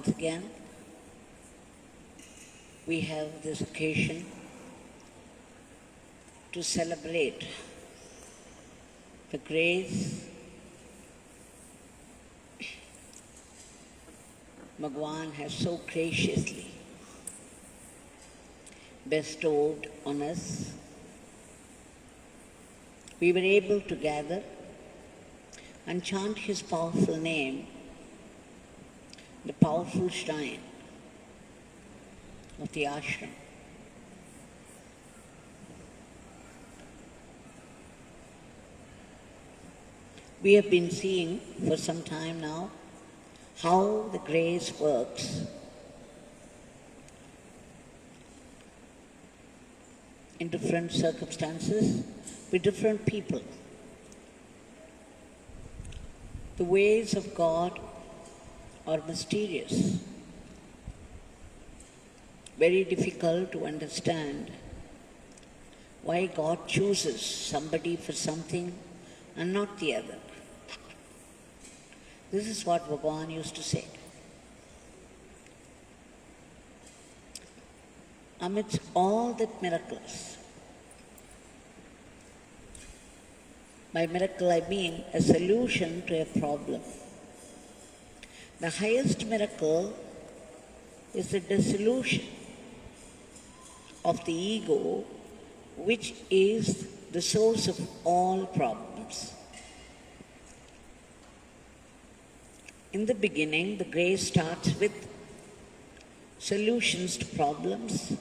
once again we have this occasion to celebrate the grace Bhagwan has so graciously bestowed on us. We were able to gather and chant his powerful name, the powerful shrine of the ashram. We have been seeing for some time now how the grace works in different circumstances with different people. The ways of God are mysterious, very difficult to understand why God chooses somebody for something and not the other. This is what Bhagwan used to say. Amidst all the miracles, by miracle I mean a solution to a problem. The highest miracle is the dissolution of the ego, which is the source of all problems. In the beginning, the grace starts with solutions to problems,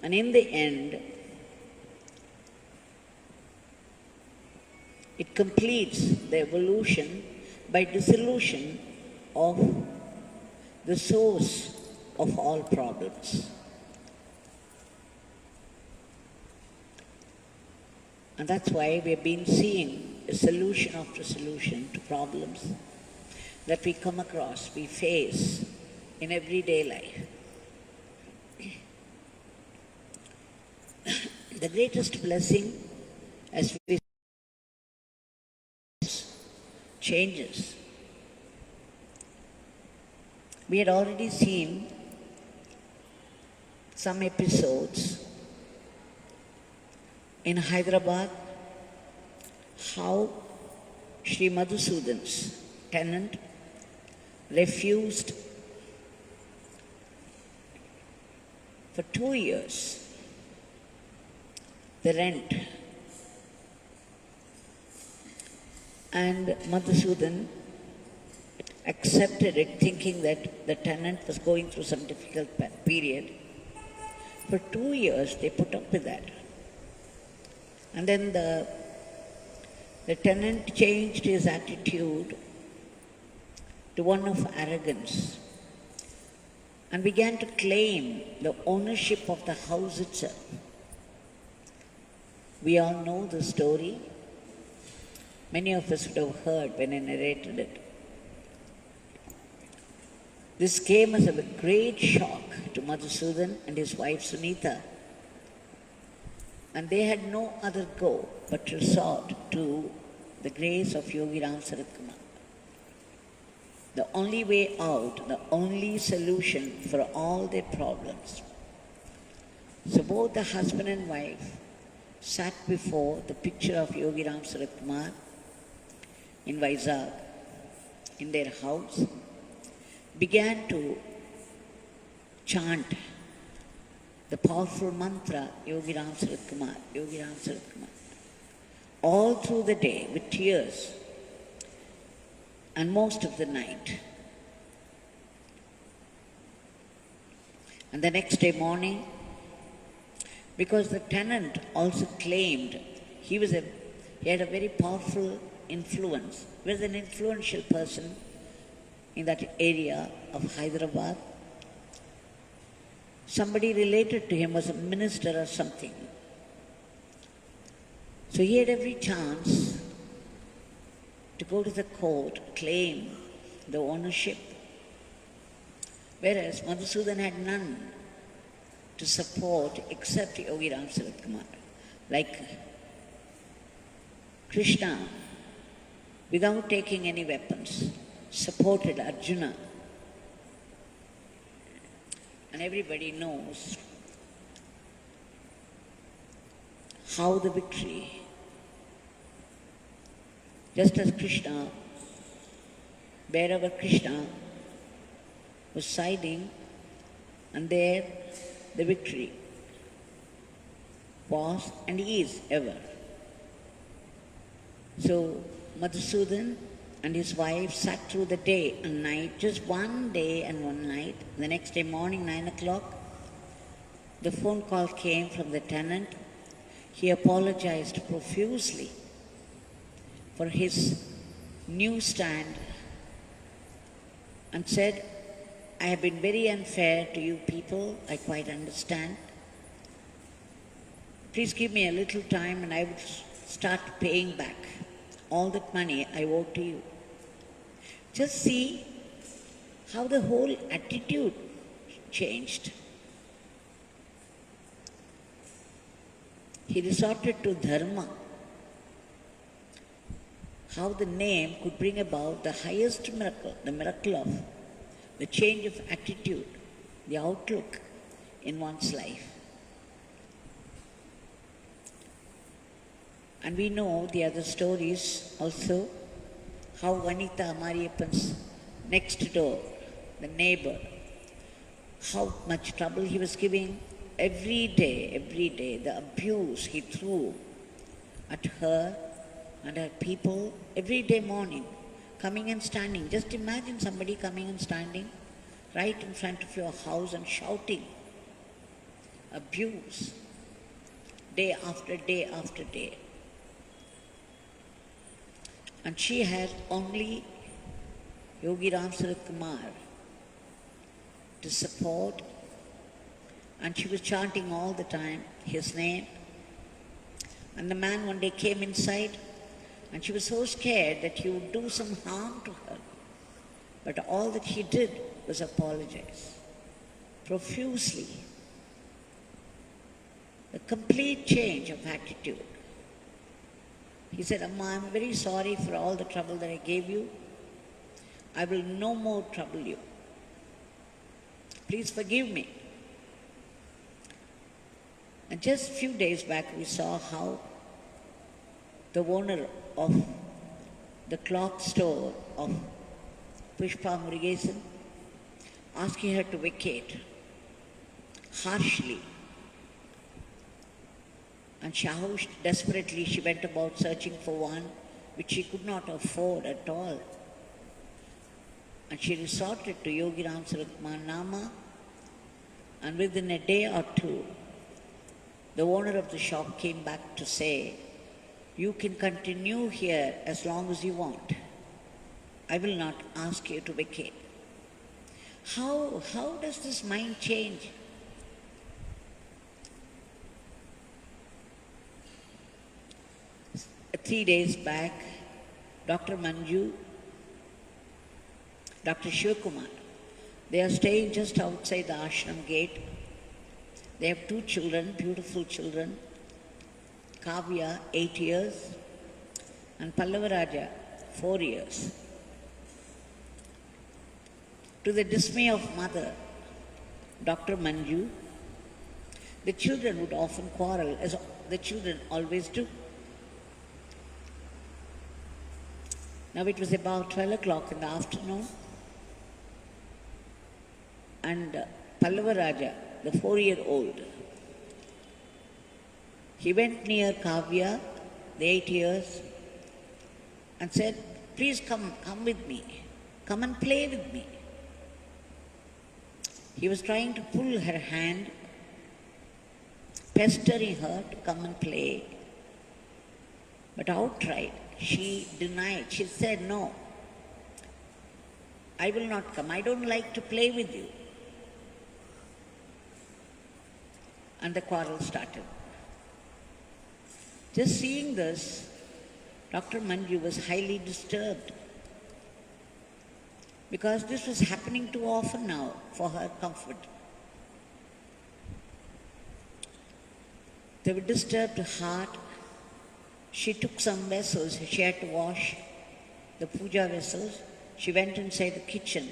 and in the end, it completes the evolution by dissolution of the source of all problems. And that's why we've been seeing a solution after solution to problems that we come across, we face in everyday life. The greatest blessing as we changes. We had already seen some episodes in Hyderabad how Shri Madhusudan's tenant refused for 2 years the rent, and Madhusudan accepted it thinking that the tenant was going through some difficult period. For 2 years they put up with that. And then the tenant changed his attitude to one of arrogance and began to claim the ownership of the house itself. We all know the story. Many of us would have heard when I narrated it. This came as a great shock to Madhusudan and his wife Sunitha. And they had no other go but to resort to the grace of Yogi Ramsuratkumar. The only way out, the only solution for all their problems. So both the husband and wife sat before the picture of Yogi Ramsuratkumar in Vizag, in their house, began to chant the powerful mantra, Yogi Ramsuratkumar, Yogi Ramsuratkumar, all through the day with tears and most of the night. And the next day morning, because the tenant also claimed he had a very powerful influence. He was an influential person in that area of Hyderabad. Somebody related to him was a minister or something. So he had every chance to go to the court, claim the ownership, whereas Madhusudan had none to support except Yogi Ramsuratkumar. Like Krishna, without taking any weapons, supported Arjuna and everybody knows how the victory, just as Krishna, wherever Krishna was siding, and there the victory was and is ever. So Madhusudan and his wife sat through the day and night, just one day and one night. The next day morning, 9 o'clock, the phone call came from the tenant. He apologized profusely for his new stand and said, I have been very unfair to you people, I quite understand. Please give me a little time and I will start paying back all that money I owe to you. Just see how the whole attitude changed. He resorted to dharma. How the name could bring about the highest miracle, the miracle of the change of attitude, the outlook in one's life. And we know the other stories also, how Vanitha Mariappan's next door, the neighbour, how much trouble he was giving every day, the abuse he threw at her and her people every day morning, coming and standing. Just imagine somebody coming and standing right in front of your house and shouting abuse day after day after day. And she had only Yogi Ramsuratkumar to support, and she was chanting all the time his name. And the man one day came inside, and she was so scared that he would do some harm to her. But all that he did was apologize profusely. A complete change of attitude. He said, Amma, I'm very sorry for all the trouble that I gave you. I will no more trouble you. Please forgive me. And just a few days back, we saw how the owner of the cloth store of Pushpa Murugesan asking her to vacate harshly. And how desperately she went about searching for one which she could not afford at all. And she resorted to Yogi Ramsuratkumar Nama, and within a day or two, the owner of the shop came back to say, you can continue here as long as you want. I will not ask you to vacate. How does this mind change? 3 days back, Dr. Manju, Dr. Shivakumar, they are staying just outside the ashram gate. They have 2 children, beautiful children, Kavya, 8 years, and Pallavaraja, 4 years. To the dismay of mother, Dr. Manju, the children would often quarrel, as the children always do. Now it was about 12 o'clock in the afternoon, and Pallavaraja, the 4-year-old, he went near Kavya, the 8 years, and said, please come with me, come and play with me. He was trying to pull her hand, pestering her to come and play, but outright she denied. She said, no, I will not come. I don't like to play with you. And the quarrel started. Just seeing this, Dr. Manju was highly disturbed, because this was happening too often now for her comfort. They were disturbed her heart. She took some vessels, she had to wash the puja vessels. She went inside the kitchen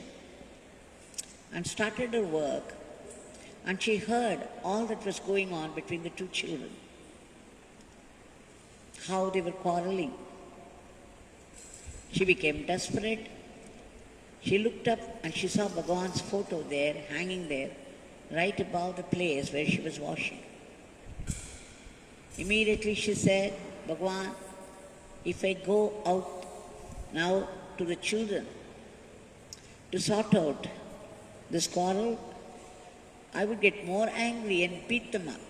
and started her work and she heard all that was going on between the two children, how they were quarrelling. She became desperate. She looked up and she saw Bhagwan's photo there, hanging there, right above the place where she was washing. Immediately she said, Bhagwan, if I go out now to the children to sort out this quarrel, I would get more angry and beat them up.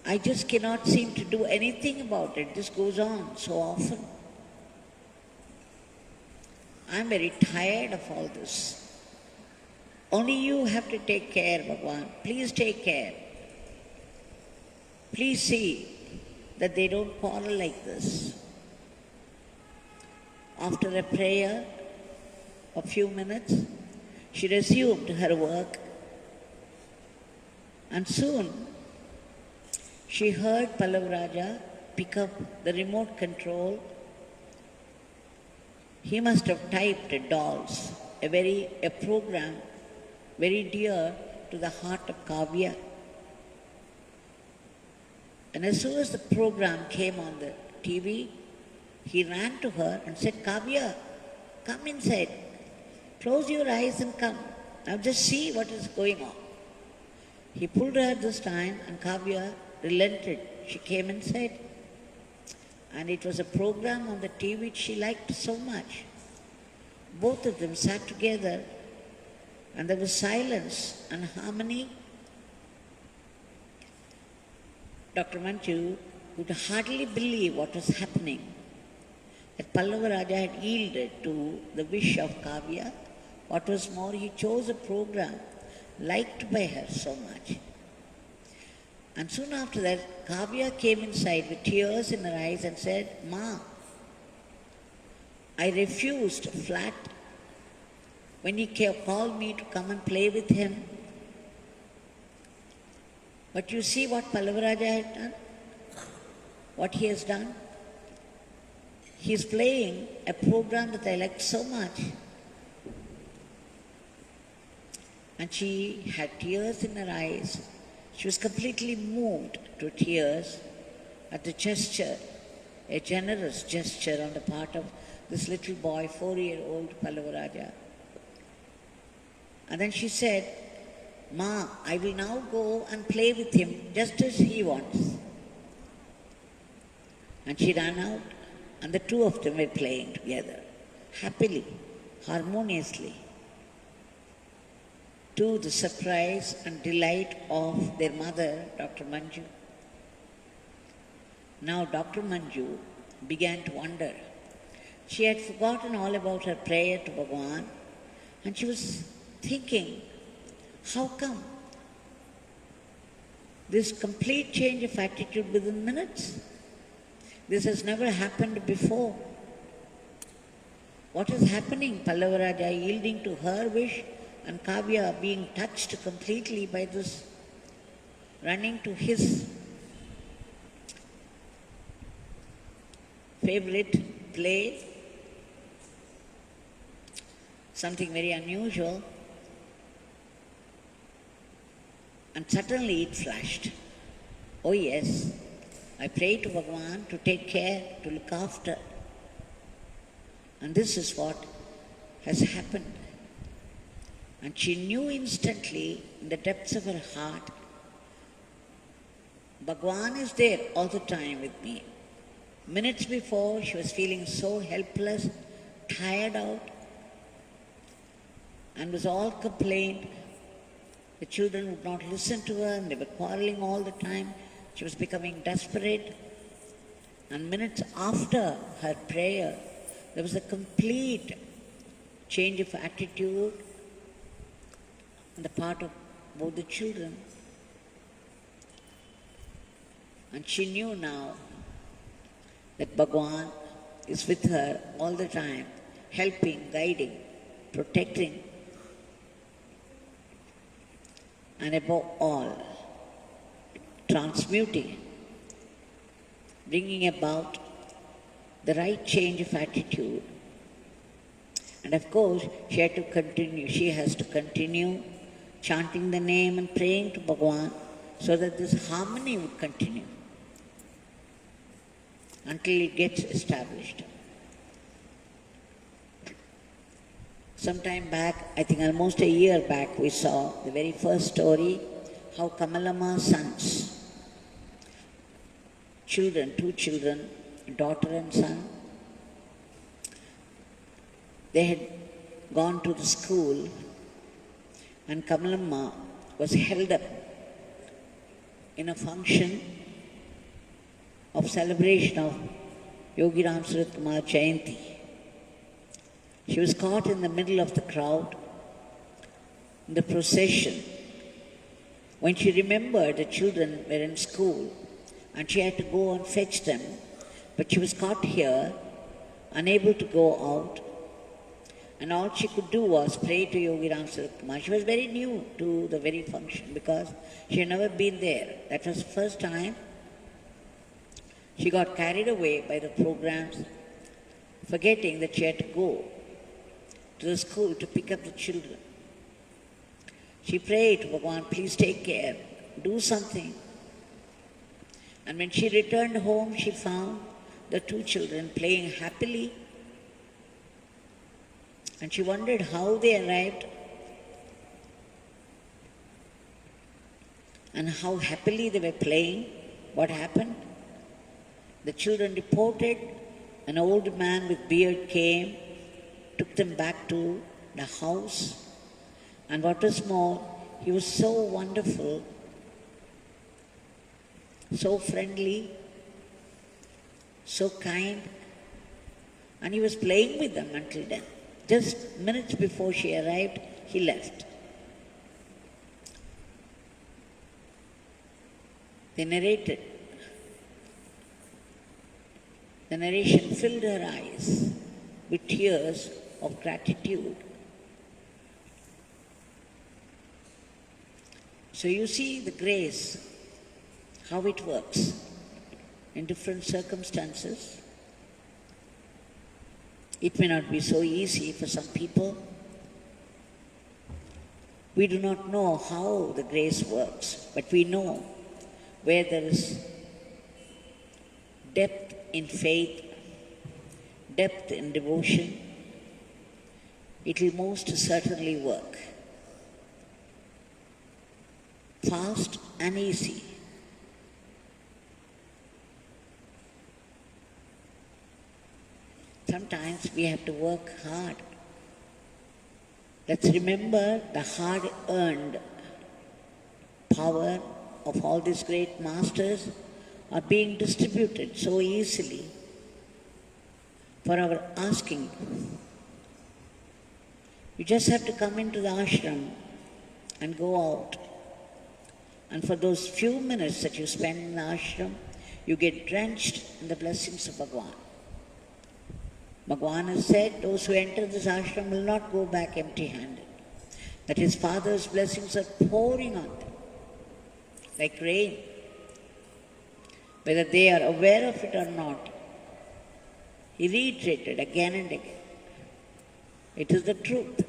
I just cannot seem to do anything about it. This goes on so often. I'm very tired of all this. Only you have to take care, Bhagwan. Please take care. Please see that they don't quarrel like this. After a prayer of a few minutes, she resumed her work, and soon she heard Pallavaraja pick up the remote control. He must have typed dolls, a program very dear to the heart of Kavya. And as soon as the program came on the TV, he ran to her and said, Kavya, come inside. Close your eyes and come. Now just see what is going on. He pulled her this time and Kavya relented. She came inside. And it was a program on the TV which she liked so much. Both of them sat together and there was silence and harmony. Dr. Manju could hardly believe what was happening, that Pallavaraja had yielded to the wish of Kavya. What was more, he chose a program liked by her so much. And soon after that, Kavya came inside with tears in her eyes and said, Ma, I refused flat when he called me to come and play with him. But you see what Pallavaraja had done? What he has done? He is playing a program that I liked so much. And she had tears in her eyes. She was completely moved to tears at the gesture, a generous gesture on the part of this little boy, 4-year-old Pallavaraja. And then she said, Ma, I will now go and play with him just as he wants. And she ran out, and the two of them were playing together, happily, harmoniously, to the surprise and delight of their mother, Dr. Manju. Now Dr. Manju began to wonder. She had forgotten all about her prayer to Bhagwan, and she was thinking, how come? This complete change of attitude within minutes? This has never happened before. What is happening? Pallavaraja yielding to her wish and Kavya being touched completely by this, running to his favorite play, something very unusual. And suddenly it flashed. Oh yes, I pray to Bhagwan to take care, to look after. And this is what has happened. And she knew instantly in the depths of her heart, Bhagwan is there all the time with me. Minutes before, she was feeling so helpless, tired out, and was all complained. The children would not listen to her and they were quarrelling all the time. She was becoming desperate. And minutes after her prayer, there was a complete change of attitude on the part of both the children. And she knew now that Bhagwan is with her all the time, helping, guiding, protecting, and above all, transmuting, bringing about the right change of attitude And of course, she has to continue chanting the name and praying to Bhagwan so that this harmony would continue until it gets established. Sometime back, I think almost a year back, we saw the very first story, how Kamalamma's sons, two children, a daughter and son, they had gone to the school and Kamalamma was held up in a function of celebration of Yogi Ramsuratkumar Jayanthi. She was caught in the middle of the crowd in the procession. When she remembered the children were in school and she had to go and fetch them, but she was caught here, unable to go out, and all she could do was pray to Yogi Ramsuratkumar. She was very new to the very function because she had never been there. That was the first time. She got carried away by the programs, forgetting that she had to go to the school to pick up the children. She prayed to Bhagwan, please take care, do something. And when she returned home, she found the two children playing happily. And she wondered how they arrived and how happily they were playing. What happened? The children reported an old man with beard came, took them back to the house, and what was more, he was so wonderful, so friendly, so kind, and he was playing with them until then. Just minutes before she arrived, he left. They narrated. The narration filled her eyes with tears of gratitude. So you see the grace, how it works in different circumstances. It may not be so easy for some people. We do not know how the grace works, but we know where there is depth in faith, depth in devotion, it will most certainly work. Fast and easy. Sometimes we have to work hard. Let's remember the hard-earned power of all these great masters are being distributed so easily for our asking. You just have to come into the ashram and go out. And for those few minutes that you spend in the ashram, you get drenched in the blessings of Bhagwan. Bhagwan has said, those who enter this ashram will not go back empty-handed. That his Father's blessings are pouring on them like rain. Whether they are aware of it or not, he reiterated again and again. It is the truth.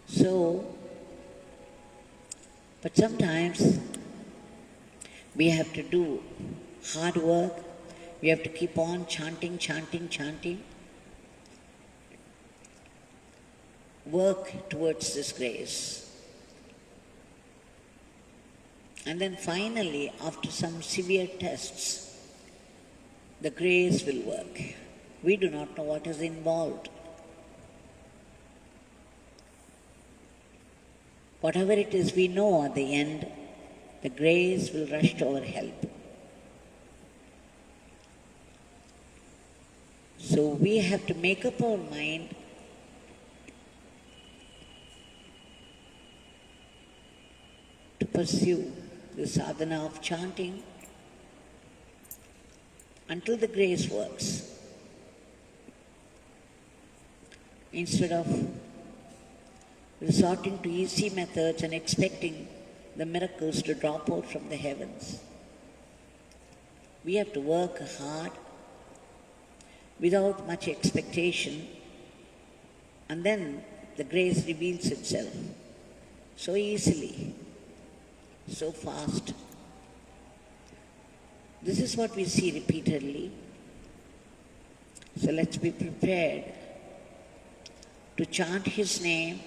So, but sometimes we have to do hard work. We have to keep on chanting, chanting, chanting. Work towards this grace. And then finally, after some severe tests, the grace will work. We do not know what is involved. Whatever it is, we know at the end, the grace will rush to our help. So we have to make up our mind to pursue the sadhana of chanting until the grace works. Instead of resorting to easy methods and expecting the miracles to drop out from the heavens, we have to work hard without much expectation And then the grace reveals itself so easily, so fast. This is what we see repeatedly. So let's be prepared to chant His name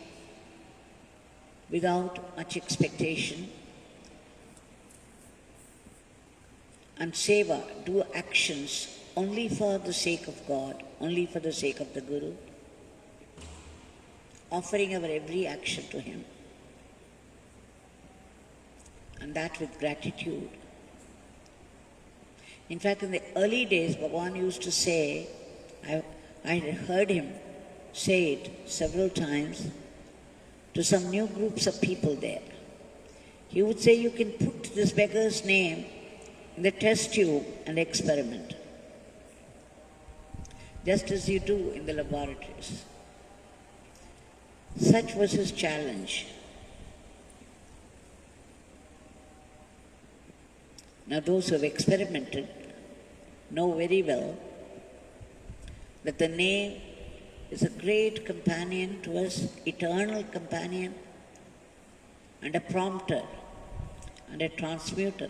without much expectation, and seva, do actions only for the sake of God, only for the sake of the Guru, offering our every action to Him, and that with gratitude. In fact, in the early days, Bhagwan used to say, I had heard him say it several times to some new groups of people there. He would say, you can put this beggar's name in the test tube and experiment, just as you do in the laboratories. Such was his challenge. Now those who have experimented know very well that the name is a great companion to us, eternal companion, and a prompter and a transmuter.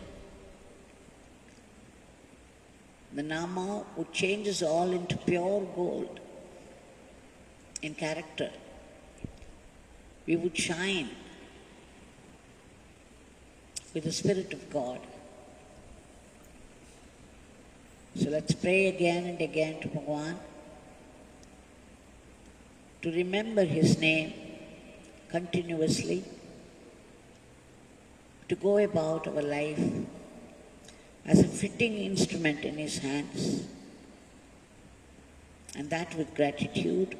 The Nama would change us all into pure gold in character. We would shine with the Spirit of God. So let's pray again and again to Bhagwan to remember His name continuously, to go about our life as a fitting instrument in His hands, and that with gratitude,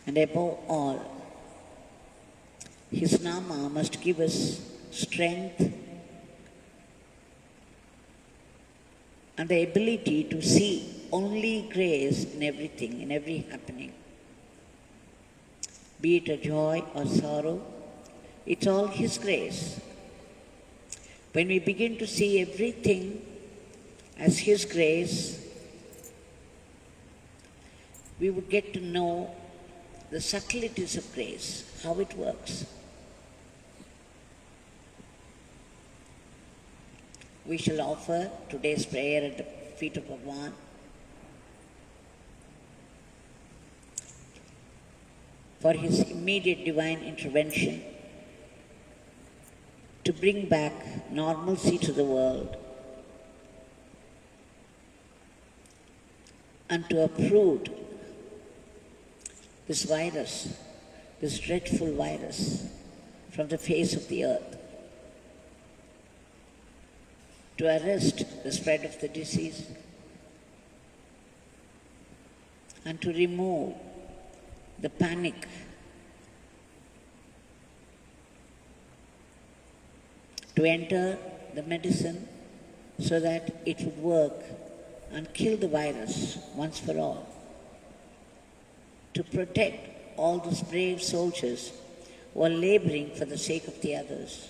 and above all, His Nama must give us strength and the ability to see only grace in everything, in every happening. Be it a joy or sorrow, it's all His grace. When we begin to see everything as His grace, we would get to know the subtleties of grace, how it works. We shall offer today's prayer at the feet of Bhagwan. For His immediate divine intervention to bring back normalcy to the world and to uproot this virus, this dreadful virus, from the face of the earth, to arrest the spread of the disease and to remove the panic to enter the medicine so that it would work and kill the virus once for all, to protect all those brave soldiers who are laboring for the sake of the others.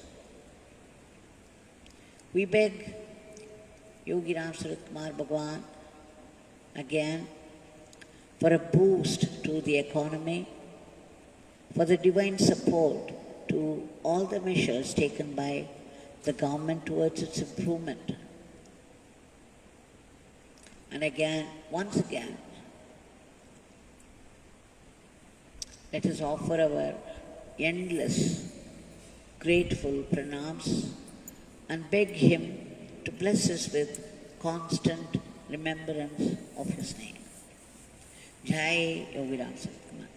We beg Yogi Ramsuratkumar Bhagwan again for a boost to the economy, for the divine support to all the measures taken by the government towards its improvement. And again, once again, let us offer our endless, grateful pranams and beg Him to bless us with constant remembrance of His name. Jai Yogi Ramsuratkumar.